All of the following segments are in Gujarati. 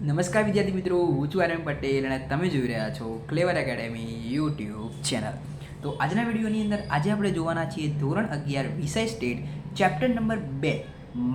નમસ્કાર વિદ્યાર્થી મિત્રો, હું છું આરએમ પટેલ અને તમે જોઈ રહ્યા છો ક્લેવર એકેડેમી યુટ્યુબ ચેનલ. તો આજના વિડીયોની અંદર આજે આપણે જોવાના છીએ ધોરણ 11 વિષય સ્ટેટ ચેપ્ટર નંબર 2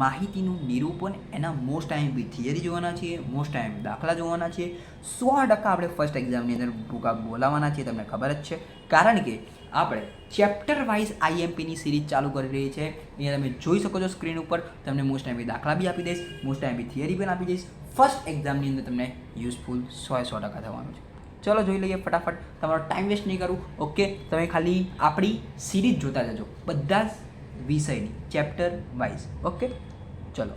માહિતીનું નિરૂપણ. એના મોસ્ટ આઈએમપી થિયરી જોવાના છીએ, મોસ્ટ આઈએમપી દાખલા જોવાના છીએ. 100% આપણે ફર્સ્ટ એક્ઝામની અંદર ભૂકા બોલાવવાના છીએ, તમને ખબર જ છે. કારણ કે આપણે ચેપ્ટર વાઇઝ આઈએમપીની સિરીઝ ચાલુ કરી રહી છે. અહીંયા તમે જોઈ શકો છો સ્ક્રીન ઉપર. તમને મોસ્ટ આઈએમપી દાખલા બી આપી દઈશ, મોસ્ટ આઈએમપી થિયરી પણ આપી દઈશ. ફર્સ્ટ એક્ઝામની અંદર તમને યુઝફુલ 100% થવાનું છે. ચલો જોઈ લઈએ ફટાફટ, તમારો ટાઈમ વેસ્ટ નહીં કરું. ઓકે, તમે ખાલી આપણી સિરીઝ જોતા જજો, બધા જ વિષયની ચેપ્ટર વાઇઝ. ઓકે, ચલો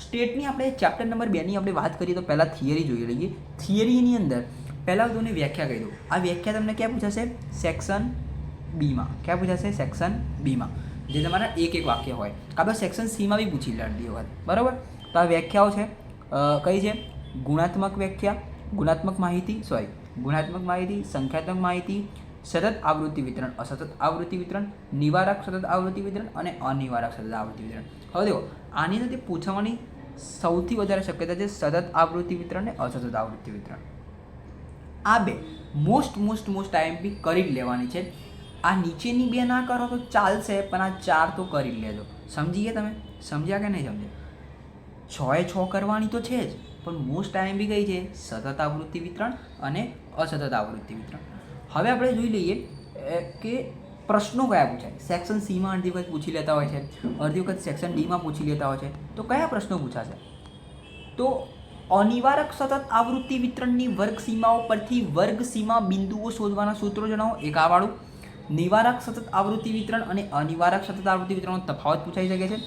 સ્ટેટની આપણે ચેપ્ટર નંબર 2ની આપણે વાત કરીએ તો પહેલાં થિયરી જોઈ લઈએ. થિયરીની અંદર પહેલાં તમને વ્યાખ્યા કહી દઉં. આ વ્યાખ્યા તમને ક્યાં પૂછાશે? સેક્શન બીમાં. ક્યાં પૂછાશે? સેક્શન બીમાં, જે તમારા એક વાક્ય હોય. કાં તો સેક્શન સીમાં બી પૂછી લેતી હોય, બરાબર. તો આ વ્યાખ્યાઓ છે કઈ છે? ગુણાત્મક વ્યાખ્યા, ગુણાત્મક માહિતી, સંખ્યાત્મક માહિતી, સતત આવૃત્તિ વિતરણ, અસતત આવૃત્તિ વિતરણ, નિવારક સતત આવૃત્તિ વિતરણ અને અનિવારક સતત આવૃત્તિ વિતરણ. હવે દેખો, આની અંદર પૂછવાની સૌથી વધારે શક્યતા છે સતત આવૃત્તિ વિતરણ અને અસતત આવૃત્તિ વિતરણ. આ બે મોસ્ટ આઈએમપી કરી જ લેવાની છે. આ નીચેની બે ના કરો તો ચાલશે, પણ આ 4 તો કરી જ લેજો. સમજી ગયા તમે? સમજ્યા કે નહીં સમજ્યા? 6 કરવાની તો છે જ, પણ મોસ્ટ આઈએમપી કઈ છે? સતત આવૃત્તિ વિતરણ અને અસતત આવૃત્તિ વિતરણ. હવે આપણે જોઈ લઈએ કે પ્રશ્નો કયા પૂછાય. સેક્શન સીમાં અડધી વખત પૂછી લેતા હોય છે, અડધી વખત સેક્શન ડીમાં પૂછી લેતા હોય છે. તો કયા પ્રશ્નો પૂછાશે? તો અનિવારક સતત આવૃત્તિ વિતરણની વર્ગ સીમાઓ પરથી વર્ગ સીમા બિંદુઓ શોધવાના સૂત્રો જણાવો. એક આ વાળું. નિવારક સતત આવૃત્તિ વિતરણ અને અનિવારક સતત આવૃત્તિ વિતરણનો તફાવત પૂછાઈ શકે છે.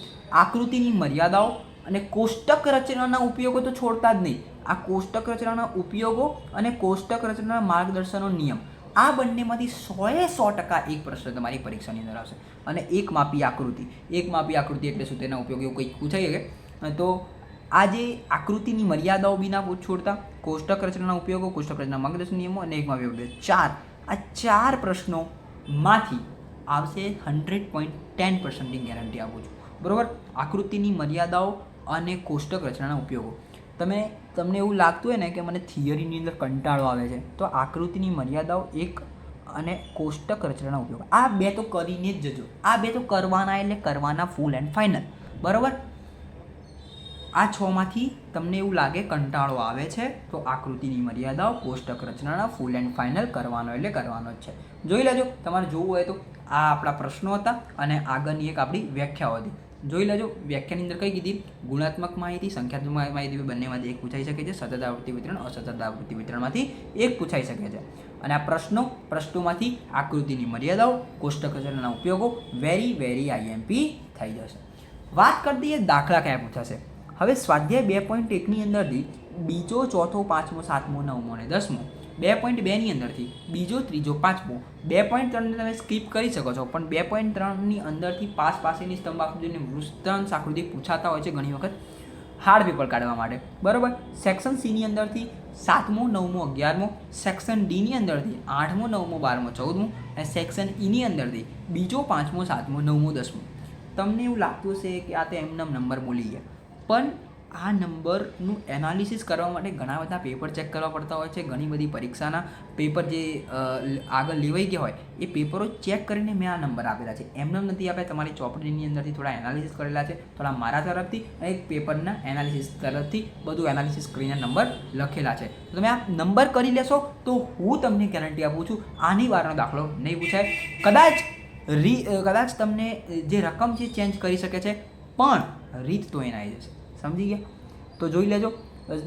આકૃતિની મર્યાદાઓ અને કોષ્ટક રચનાના ઉપયોગો તો છોડતા જ નહીં. આ કોષ્ટક રચનાના ઉપયોગો અને કોષ્ટક રચનાના માર્ગદર્શનનો નિયમ, આ બંનેમાંથી 100% એક પ્રશ્ન તમારી પરીક્ષાની અંદર આવશે. અને એક માપી આકૃતિ. એક માપી આકૃતિ એટલે શું? તેના ઉપયોગ એવું કંઈક પૂછાઈ શકે. તો આ જે આકૃતિની મર્યાદાઓ બી ના છોડતા, કોષ્ટક રચનાના ઉપયોગો, કોષ્ટક રચના માર્ગદર્શન નિયમો અને એક માપી 4, આ 4 પ્રશ્નોમાંથી આવશે 100.10% ગેરંટી આપું છું, બરાબર. આકૃતિની મર્યાદાઓ અને કોષ્ટક રચનાના ઉપયોગો. તમને એવું લાગતું હોય ને કે મને થિયરીની અંદર કંટાળો આવે છે, તો આકૃતિની મર્યાદાઓ એક અને કોષ્ટક રચનાના ઉપયોગ, આ બે તો કરીને જ જજો. આ બે તો કરવાના એટલે કરવાના ફૂલ એન્ડ ફાઇનલ, બરાબર. આ 6માંથી તમને એવું લાગે કંટાળો આવે છે, તો આકૃતિની મર્યાદાઓ, કોષ્ટક રચનાના ફૂલ એન્ડ ફાઇનલ કરવાનો એટલે કરવાનો જ છે. જોઈ લેજો, તમારે જોવું હોય તો. આ આપણા પ્રશ્નો હતા અને આગળની એક આપણી વ્યાખ્યાઓ હતી. જોઈ લેજો. વ્યાખ્યાની અંદર કઈ કીધી? ગુણાત્મક માહિતી, સંખ્યાત્મક માહિતી બંનેમાંથી એક પૂછાઈ શકે છે. સતત આવૃત્તિ વિતરણ, અસતત આવૃત્તિ વિતરણમાંથી એક પૂછાઈ શકે છે. અને આ પ્રશ્નોમાંથી આકૃતિની મર્યાદાઓ, કોષ્ટક રચનાના ઉપયોગો વેરી આઈએમપી થઈ જશે. વાત કરી દઈએ દાખલા કયા પૂછાશે. હવે સ્વાધ્યાય 2.1ની અંદરથી બીજો, ચોથો, પાંચમો, સાતમો, નવમો અને 10મો, 2.2ની અંદરથી બીજો, ત્રીજો, પાંચમો, 2.3ને તમે સ્કીપ કરી શકો છો, પણ 2.3ની અંદરથી પાસેની સ્તંભ આકૃતિ અને વૃત્તાંશ આકૃતિ પૂછાતા હોય છે ઘણી વખત હાર્ડ પેપર કાઢવા માટે, બરાબર. સેક્શન સીની અંદરથી 7મો, 9મો, 11મો, સેક્શન ડીની અંદરથી 8મો, 9મો, 12મો, 14મો અને સેક્શન ઈની અંદરથી બીજો, 5મો, 7મો, 9મો, 10મો. તમને એવું લાગતું હશે કે આ તો એમના નંબર બોલી ગયા, પણ આ નંબરનું એનાલિસિસ કરવા માટે ઘણા બધા પેપર ચેક કરવા પડતા હોય છે. ઘણી બધી પરીક્ષાના પેપર જે આગળ લેવાઈ ગયા હોય એ પેપરો ચેક કરીને મેં આ નંબર આપેલા છે. એમને નથી આપ્યા, તમારી ચોપડીની અંદરથી થોડા એનાલિસિસ કરેલા છે, થોડા મારા તરફથી અને એક પેપરના એનાલિસિસ તરફથી બધું એનાલિસિસ કરીને નંબર લખેલા છે. તો તમે આ નંબર કરી લેશો તો હું તમને ગેરંટી આપું છું આની વારનો દાખલો નહીં પૂછાય. કદાચ તમને જે રકમ છે ચેન્જ કરી શકે છે, પણ રીત તો એને આવી જશે. સમજી ગયા? તો જોઈ લેજો.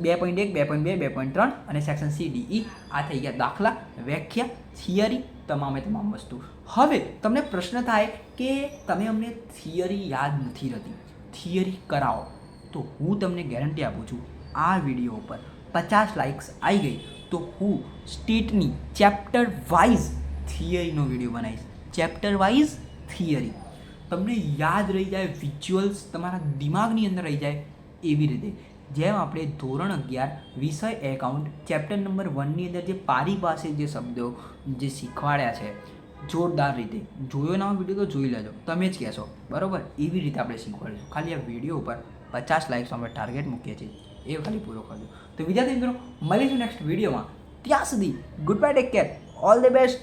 2.1, 2.2, 2.3 અને સેક્શન CDE આ થઈ ગયા દાખલા, વ્યાખ્યા, થિયરી, તમામ વસ્તુ. હવે તમને પ્રશ્ન થાય કે તમે અમને થિયરી યાદ નથી રહેતી, થિયરી કરાવો. તો હું તમને ગેરંટી આપું છું આ વિડીયો ઉપર 50 લાઇક્સ આવી ગઈ તો હું સ્ટેટની ચેપ્ટર વાઇઝ થિયરીનો વિડીયો બનાવીશ. ચેપ્ટર વાઇઝ થિયરી તમને યાદ રહી જાય, વિઝ્યુઅલ્સ તમારા દિમાગની અંદર રહી જાય એવી રીતે. જેમ આપણે ધોરણ 11 વિષય એકાઉન્ટ ચેપ્ટર નંબર 1ની અંદર જે પારિભાષિક જે શબ્દો જે શીખવાડ્યા છે જોરદાર રીતે, જોયો ના વિડીયો તો જોઈ લેજો, તમે જ કહેશો, બરાબર. એવી રીતે આપણે શીખવાડીશું. ખાલી આ વિડીયો ઉપર 50 લાઇક્સ અમે ટાર્ગેટ મૂકીએ છીએ. એ ખાલી પૂરો કરજો. તો વિદ્યાર્થી મિત્રો મળીશું નેક્સ્ટ વિડીયોમાં. ત્યાં સુધી good bye, take care, all the best.